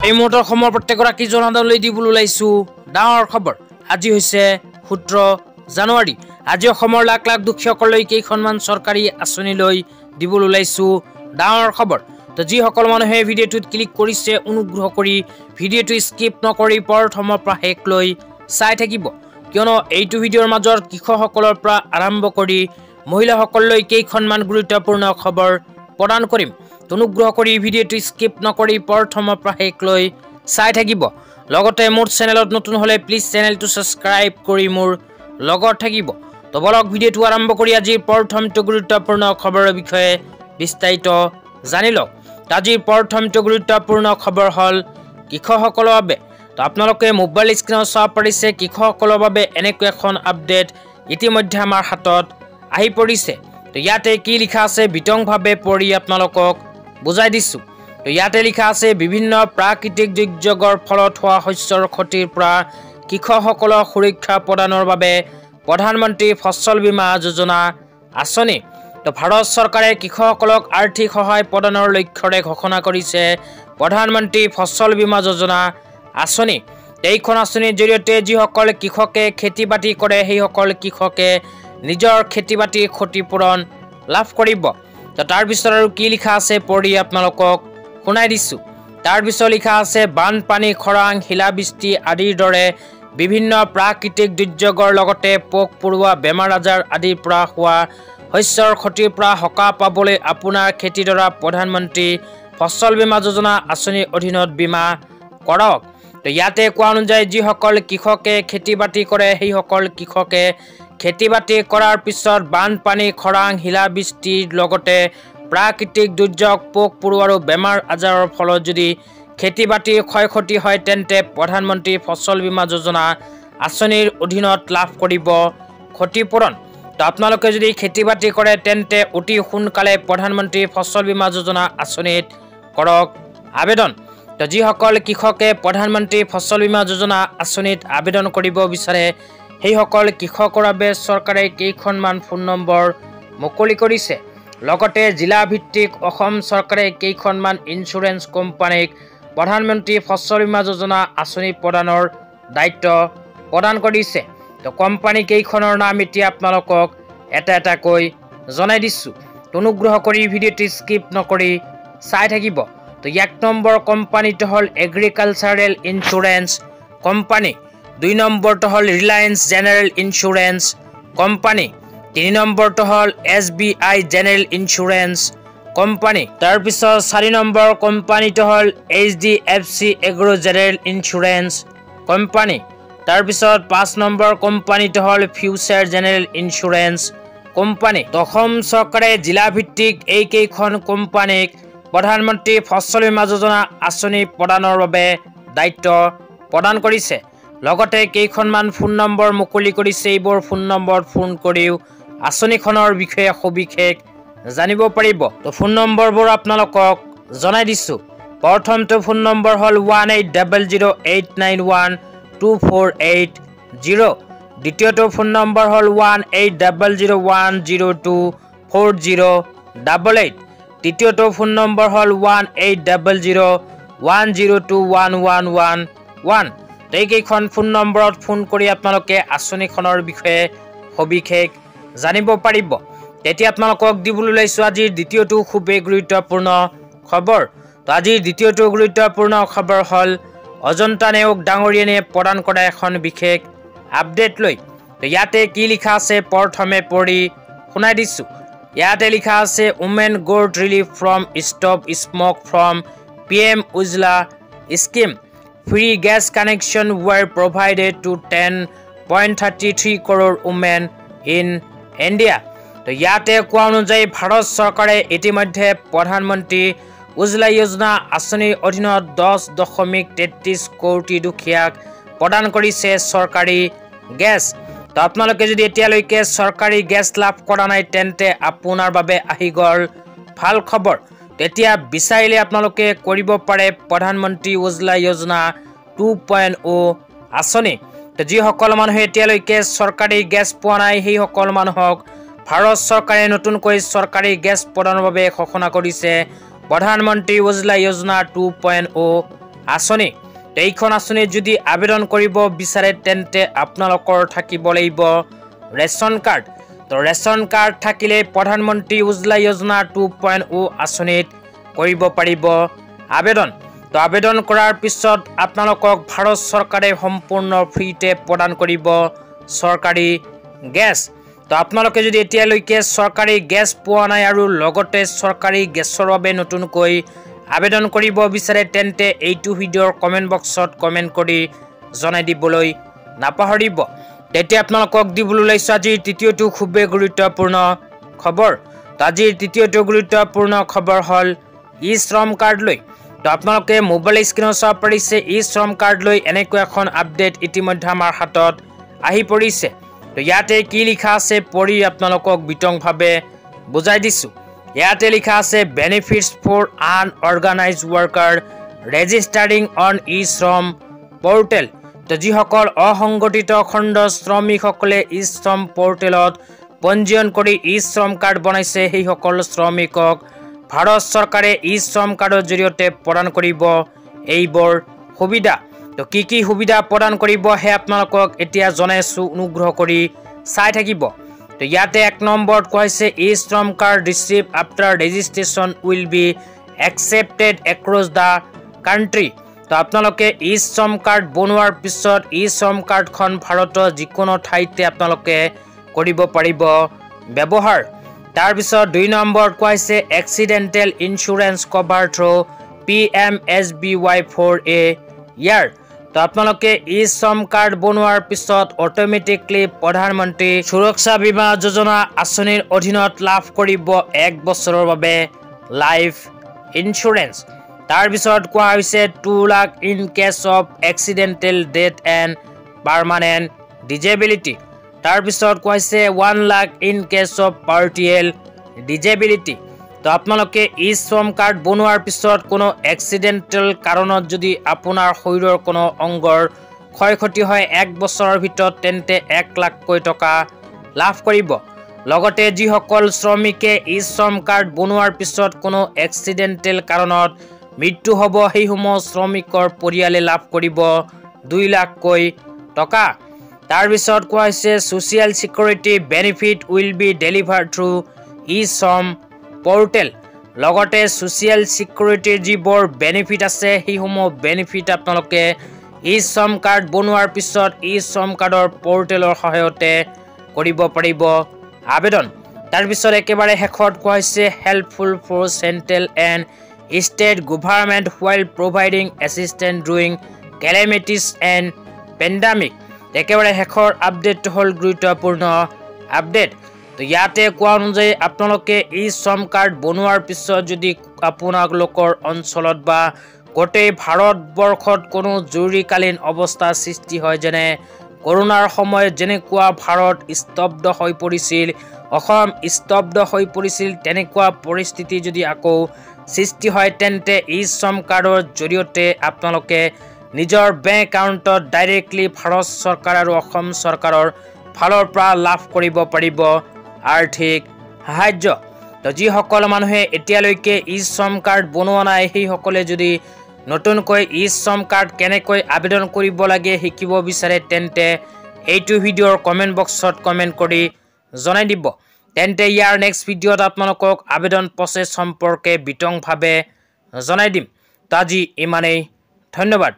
এই মুহূৰ্তৰ সময় প্ৰত্যেকগৰাকী জনসাধাৰণলৈ দিবলৈ ওলাইছো ডাঙৰ খবৰ। আজি হৈছে 17 জানুৱাৰী। আজি অসমৰ লাখ লাখ দুখীয়াসকললৈ কেইখনমান চৰকাৰী আঁচনি লৈ দিবলৈ ওলাইছো ডাঙৰ খবৰ। তো যিসকল মানুহে ভিডিঅ'টোত ক্লিক কৰিছে অনুগ্ৰহ কৰি ভিডিঅ'টো স্কিপ নকৰি প্ৰথমৰ পৰা শেষলৈ চাই থাকিব, কিয়নো এইটো ভিডিঅ'ৰ মাজত কৃষকসকলৰ পৰা আৰম্ভ কৰি মহিলাসকললৈ কেইখনমান গুৰুত্বপূৰ্ণ খবৰ প্ৰদান কৰিম। অনুগ্ৰহ কৰি ভিডিঅ'টো স্কিপ নকৰি প্ৰথমৰ পৰা শেষলৈ চাই থাকিব। লগতে মোৰ চেনেলত নতুন হ'লে প্লিজ চেনেলটো ছাবস্ক্ৰাইব কৰি মোৰ লগত থাকিব। তো বলক ভিডিঅ'টো আৰম্ভ কৰি আজিৰ প্ৰথমটো গুৰুত্বপূৰ্ণ খবৰৰ বিষয়ে বিস্তাৰিত জানি লওক। আজিৰ প্ৰথমটো গুৰুত্বপূৰ্ণ খবৰ হ'ল কৃষকসকলৰ বাবে। তো আপোনালোকে মোবাইল স্ক্ৰীনত চাব পাৰিছে কৃষকসকলৰ বাবে এনেকুৱা এখন আপডেট ইতিমধ্যে আমাৰ হাতত আহি পৰিছে। তো ইয়াতে কি লিখা আছে বিতংভাৱে পঢ়ি আপোনালোকক বুজাই দিছোঁ। তো ইয়াতে লিখা আছে বিভিন্ন প্ৰাকৃতিক দুৰ্যোগৰ ফলত হোৱা শস্যৰ ক্ষতিৰ পৰা কৃষকসকলক সুৰক্ষা প্ৰদানৰ বাবে প্ৰধানমন্ত্ৰী ফচল বীমা যোজনা আঁচনি। তো ভাৰত চৰকাৰে কৃষকসকলক আৰ্থিক সহায় প্ৰদানৰ লক্ষ্যৰে ঘোষণা কৰিছে প্ৰধানমন্ত্ৰী ফচল বীমা যোজনা আঁচনি। এইখন আঁচনিৰ জৰিয়তে যিসকল কৃষকে খেতি বাতি কৰে সেইসকল কৃষকে নিজৰ খেতি বাতিৰ ক্ষতিপূৰণ লাভ কৰিব। তো তাৰপিছত আৰু কি লিখা আছে পঢ়ি আপোনালোকক শুনাই দিছোঁ। তাৰপিছত লিখা আছে বানপানী, খৰাং, শিলাবৃষ্টি আদিৰ দৰে বিভিন্ন প্ৰাকৃতিক দুৰ্যোগৰ লগতে পোক পৰুৱা, বেমাৰ আজাৰ আদিৰ পৰা হোৱা শস্যৰ ক্ষতিৰ পৰা সকাহ পাবলৈ আপোনাৰ খেতিডৰা প্ৰধানমন্ত্ৰী ফচল বীমা যোজনা আঁচনিৰ অধীনত বীমা কৰক। তো ইয়াতে কোৱা অনুযায়ী যিসকল কৃষকে খেতি বাতি কৰে সেইসকল কৃষকে খেতি বাতি কৰাৰ পিছত বানপানী, খৰাং, শিলাবৃষ্টিৰ লগতে প্ৰাকৃতিক দুৰ্যোগ, পোক পৰুৱা আৰু বেমাৰ আজাৰৰ ফলত যদি খেতি বাতিৰ ক্ষয় ক্ষতি হয় তেন্তে প্ৰধানমন্ত্ৰী ফচল বীমা যোজনা আঁচনিৰ অধীনত লাভ কৰিব ক্ষতিপূৰণ। তো আপোনালোকে যদি খেতি বাতি কৰে তেন্তে অতি সোনকালে প্ৰধানমন্ত্ৰী ফচল বীমা যোজনা আঁচনিত কৰক আবেদন। তো যিসকল কৃষকে প্ৰধানমন্ত্ৰী ফচল বীমা যোজনা আঁচনিত আবেদন কৰিব বিচাৰে সেইসকল কৃষকৰ বাবে চৰকাৰে কেইখনমান ফোন নম্বৰ মুকলি কৰিছে। লগতে জিলা ভিত্তিক অসম চৰকাৰে কেইখনমান ইঞ্চুৰেঞ্চ কোম্পানীক প্ৰধানমন্ত্ৰী ফচল বীমা যোজনা আঁচনি প্ৰদানৰ দায়িত্ব প্ৰদান কৰিছে। তো কোম্পানী কেইখনৰ নাম এতিয়া আপোনালোকক এটা এটাকৈ জনাই দিছোঁ। অনুগ্ৰহ কৰি ভিডিঅ'টো স্কিপ নকৰি চাই থাকিব। তো 1 নম্বৰ কোম্পানীটো হ'ল এগ্ৰিকালচাৰেল ইঞ্চুৰেঞ্চ কোম্পানী, 2 নম্বৰটো হ'ল ৰিলায়েন্স জেনেৰেল ইঞ্চুৰেঞ্চ কোম্পানী, 3 নম্বৰটো হ'ল SBI জেনেৰেল ইঞ্চুৰেঞ্চ কোম্পানী, তাৰপিছত 4 নম্বৰ কোম্পানীটো হ'ল HDFC agro general insurance company, তাৰপিছত 5 নম্বৰ কোম্পানীটো হ'ল future general insurance company. Assam চৰকাৰে জিলাভিত্তিক এইকেইখন কোম্পানীক প্ৰধানমন্ত্ৰী ফচল বীমা যোজনা আঁচনি প্ৰদানৰ বাবে দায়িত্ব প্ৰদান কৰিছে। লগতে কেইখনমান ফোন নম্বৰ মুকলি কৰিছে। এইবোৰ ফোন নম্বৰত ফোন কৰিও আঁচনিখনৰ বিষয়ে সবিশেষ জানিব পাৰিব। তো ফোন নম্বৰবোৰ আপোনালোকক জনাই দিছোঁ। প্ৰথমটো ফোন নম্বৰ হ'ল 1800891248, দ্বিতীয়টো ফোন নম্বৰ হ'ল 1800102408, তৃতীয়টো ফোন নম্বৰ হ'ল 180010211111। এইকেইখন ফোন নম্বৰত ফোন কৰি আপোনালোকে আঁচনিখনৰ বিষয়ে সবিশেষ জানিব পাৰিব। তেতিয়া আপোনালোকক দিবলৈ ওলাইছোঁ আজিৰ দ্বিতীয়টো খুবেই গুৰুত্বপূৰ্ণ খবৰ। তো আজিৰ দ্বিতীয়টো গুৰুত্বপূৰ্ণ খবৰ হ'ল অজন্তা নেওগ ডাঙৰীয়ানীয়ে প্ৰদান কৰা এখন বিশেষ আপডেট লৈ। তো ইয়াতে কি লিখা আছে প্ৰথমে পঢ়ি শুনাই দিছোঁ। ইয়াতে লিখা আছে women got relief from stop smoke from PM Ujjwala scheme, free gas connection were provided to 10.33 crore women in India. তো ইয়াতে কোৱা অনুযায়ী ভাৰত চৰকাৰে ইতিমধ্যে প্ৰধানমন্ত্ৰী উজ্জ্বলা যোজনা আঁচনিৰ অধীনত 10.33 কোটি দুখীয়াক প্ৰদান কৰিছে চৰকাৰী গেছ। তো আপোনালোকে যদি এতিয়ালৈকে চৰকাৰী গেছ লাভ কৰা নাই তেন্তে আপোনাৰ বাবে আহি গ'ল ভাল খবৰ। তেতিয়া বিচাৰিলে আপোনালোকে কৰিব পাৰে প্ৰধানমন্ত্ৰী উজ্জ্বলা যোজনা 2.0 আঁচনি। তো যিসকল মানুহে এতিয়ালৈকে চৰকাৰী গেছ পোৱা নাই সেইসকল মানুহক ভাৰত চৰকাৰে নতুনকৈ চৰকাৰী গেছ প্ৰদানৰ বাবে ঘোষণা কৰিছে প্ৰধানমন্ত্ৰী উজ্জ্বলা যোজনা 2.0 আঁচনি এইখন আঁচনি যদি আবেদন কৰিব বিচাৰে তেন্তে আপোনালোকৰ থাকিব লাগিব ৰেচন কাৰ্ড তো ৰেচন কাৰ্ড থাকিলে প্ৰধানমন্ত্ৰী উজ্জ্বলা যোজনা 2.0 আঁচনিত কৰিব পাৰিব আবেদন তো আবেদন কৰাৰ পিছত আপোনালোকক ভাৰত চৰকাৰে সম্পূৰ্ণ ফ্ৰীতে প্ৰদান কৰিব চৰকাৰী গেছ তো আপোনালোকে যদি এতিয়ালৈকে চৰকাৰী গেছ পোৱা নাই আৰু লগতে চৰকাৰী গেছৰ বাবে নতুনকৈ আবেদন কৰিব বিচাৰে তেন্তে এইটো ভিডিঅ'ৰ কমেন্ট বক্সত কমেন্ট কৰি জনাই দিবলৈ নাপাহৰিব তেতিয়া আপোনালোকক দিবলৈ ওলাইছো আজিৰ তৃতীয়টো খুবেই গুৰুত্বপূৰ্ণ খবৰ তো আজিৰ তৃতীয়টো গুৰুত্বপূৰ্ণ খবৰ হ'ল ই শ্ৰম কাৰ্ড লৈ তো আপোনালোকে মোবাইল স্ক্ৰীনত চাব পাৰিছে ই শ্ৰম কাৰ্ড লৈ এনেকৈ এখন আপডেট ইতিমধ্যে আমাৰ হাতত আহি পৰিছে তো ইয়াতে কি লিখা আছে পঢ়ি আপোনালোকক বিতংভাৱে বুজাই দিছো ইয়াতে লিখা আছে benefits for আনঅৰ্গানাইজড worker ৰেজিষ্টাৰিং on E Shram portal তো যিসকল অসংগঠিত খণ্ড শ্ৰমিকসকলে ই শ্ৰম পোৰ্টেলত পঞ্জীয়ন কৰি ই শ্ৰম কাৰ্ড বনাইছে সেই সকল শ্ৰমিকক ভাৰত চৰকাৰে ই শ্ৰম কাৰ্ডৰ জৰিয়তে প্ৰদান কৰিব এইবোৰ সুবিধা তো কি সুবিধা প্ৰদান কৰিব হে আপোনালোকক এতিয়া জনাইছো অনুগ্ৰহ কৰি চাই থাকিব তো ইয়াতে এক নম্বৰত কৈছে e Shram card received after registration will be accepted across the country তো আপোনালোকে ই শ্ৰম কাৰ্ড বনোৱাৰ পিছত ই শ্ৰম কাৰ্ডখন ভাৰতৰ যিকোনো ঠাইতে আপোনালোকে কৰিব পাৰিব ব্যৱহাৰ তাৰ পিছত 2 নম্বৰত কৈছে accidental insurance cover through PMSBY for a year তো আপোনালোকে ই শ্ৰম কাৰ্ড বনোৱাৰ পিছত অটোমেটিকলি প্ৰধানমন্ত্ৰী সুৰক্ষা বীমা যোজনা আঁচনিৰ অধীনত লাভ কৰিব 1 বছৰৰ বাবে লাইফ ইন্স্যুৰেন্স তাৰ পিছত কোৱা হৈছে 2 lakh in case of accidental death and permanent disability তাৰ পিছত কৈছে 1 lakh in case of partial disability তো আপোনালোকে ই শ্ৰম কাৰ্ড বনোৱাৰ পিছত কোনো এক্সিডেন্টেল কাৰণত যদি আপোনাৰ শৰীৰৰ কোনো অংগৰ ক্ষয়ক্ষতি হয় 1 বছৰৰ ভিতৰত তেন্তে 1 লাখকৈ টকা লাভ কৰিব লগতে যিসকল শ্ৰমিকে ই শ্ৰম কাৰ্ড বনোৱাৰ পিছত কোনো এক্সিডেন্টেল কাৰণত মৃত্যু হ'ব সেই সমূহ শ্ৰমিকৰ পৰিয়ালে লাভ কৰিব 2 লাখকৈ টকা তাৰ পিছত কোৱা হৈছে social security benefit will be delivered through e Shram portal লগতে সোশিয়েল সিকিউৰিটিৰ যিবোৰ বেনিফিট আছে সেই সমূহ বেনিফিট আপোনালোকে ই শ্ৰম কাৰ্ড বনোৱাৰ পিছত ই শ্ৰম কাৰ্ডৰ পোৰ্টেলৰ সহায়তে কৰিব পাৰিব আবেদন তাৰ পিছত একেবাৰে শেষত কোৱা হৈছে helpful for central and state government while providing assistance during calamities and pandemic একেবাৰে শেষৰ আপডেটটো হ'ল গুৰুত্বপূৰ্ণ আপডেট তো ইয়াতে কোৱা অনুযায়ী আপোনালোকে ই শ্ৰম কাৰ্ড বনোৱাৰ পিছত যদি আপোনালোকৰ অঞ্চলত বা গোটেই ভাৰতবৰ্ষত কোনো জৰুৰীকালীন অৱস্থা সৃষ্টি হয় যেনে কৰোনাৰ সময়ত যেনেকুৱা ভাৰত স্তব্ধ হৈ পৰিছিল অসম স্তব্ধ হৈ পৰিছিল তেনেকুৱা পৰিস্থিতি যদি আকৌ সৃষ্টি হয় তেন্তে ই শ্ৰম কাৰ্ডৰ জৰিয়তে আপোনালোকে নিজৰ বেংক একাউণ্টত ডাইৰেক্টলি ভাৰত চৰকাৰ আৰু অসম চৰকাৰৰ ফালৰ পৰা লাভ কৰিব পাৰিব আৰ্থিক সাহায্য তো যিসকল মানুহে এতিয়ালৈকে ই শ্ৰম কাৰ্ড বনোৱা নাই সেইসকলে যদি নতুনকৈ ই শ্ৰম কাৰ্ড কেনেকৈ আবেদন কৰিব লাগে শিকিব বিচাৰে তেন্তে এইটো ভিডিঅ'ৰ কমেন্ট বক্সত কমেন্ট কৰি জনাই দিব তেন্তে ইয়াৰ নেক্সট ভিডিঅ'ত আপোনালোকক আবেদন প্ৰচেছ সম্পৰ্কে বিতংভাৱে জনাই দিম তো আজি ইমানেই ধন্যবাদ।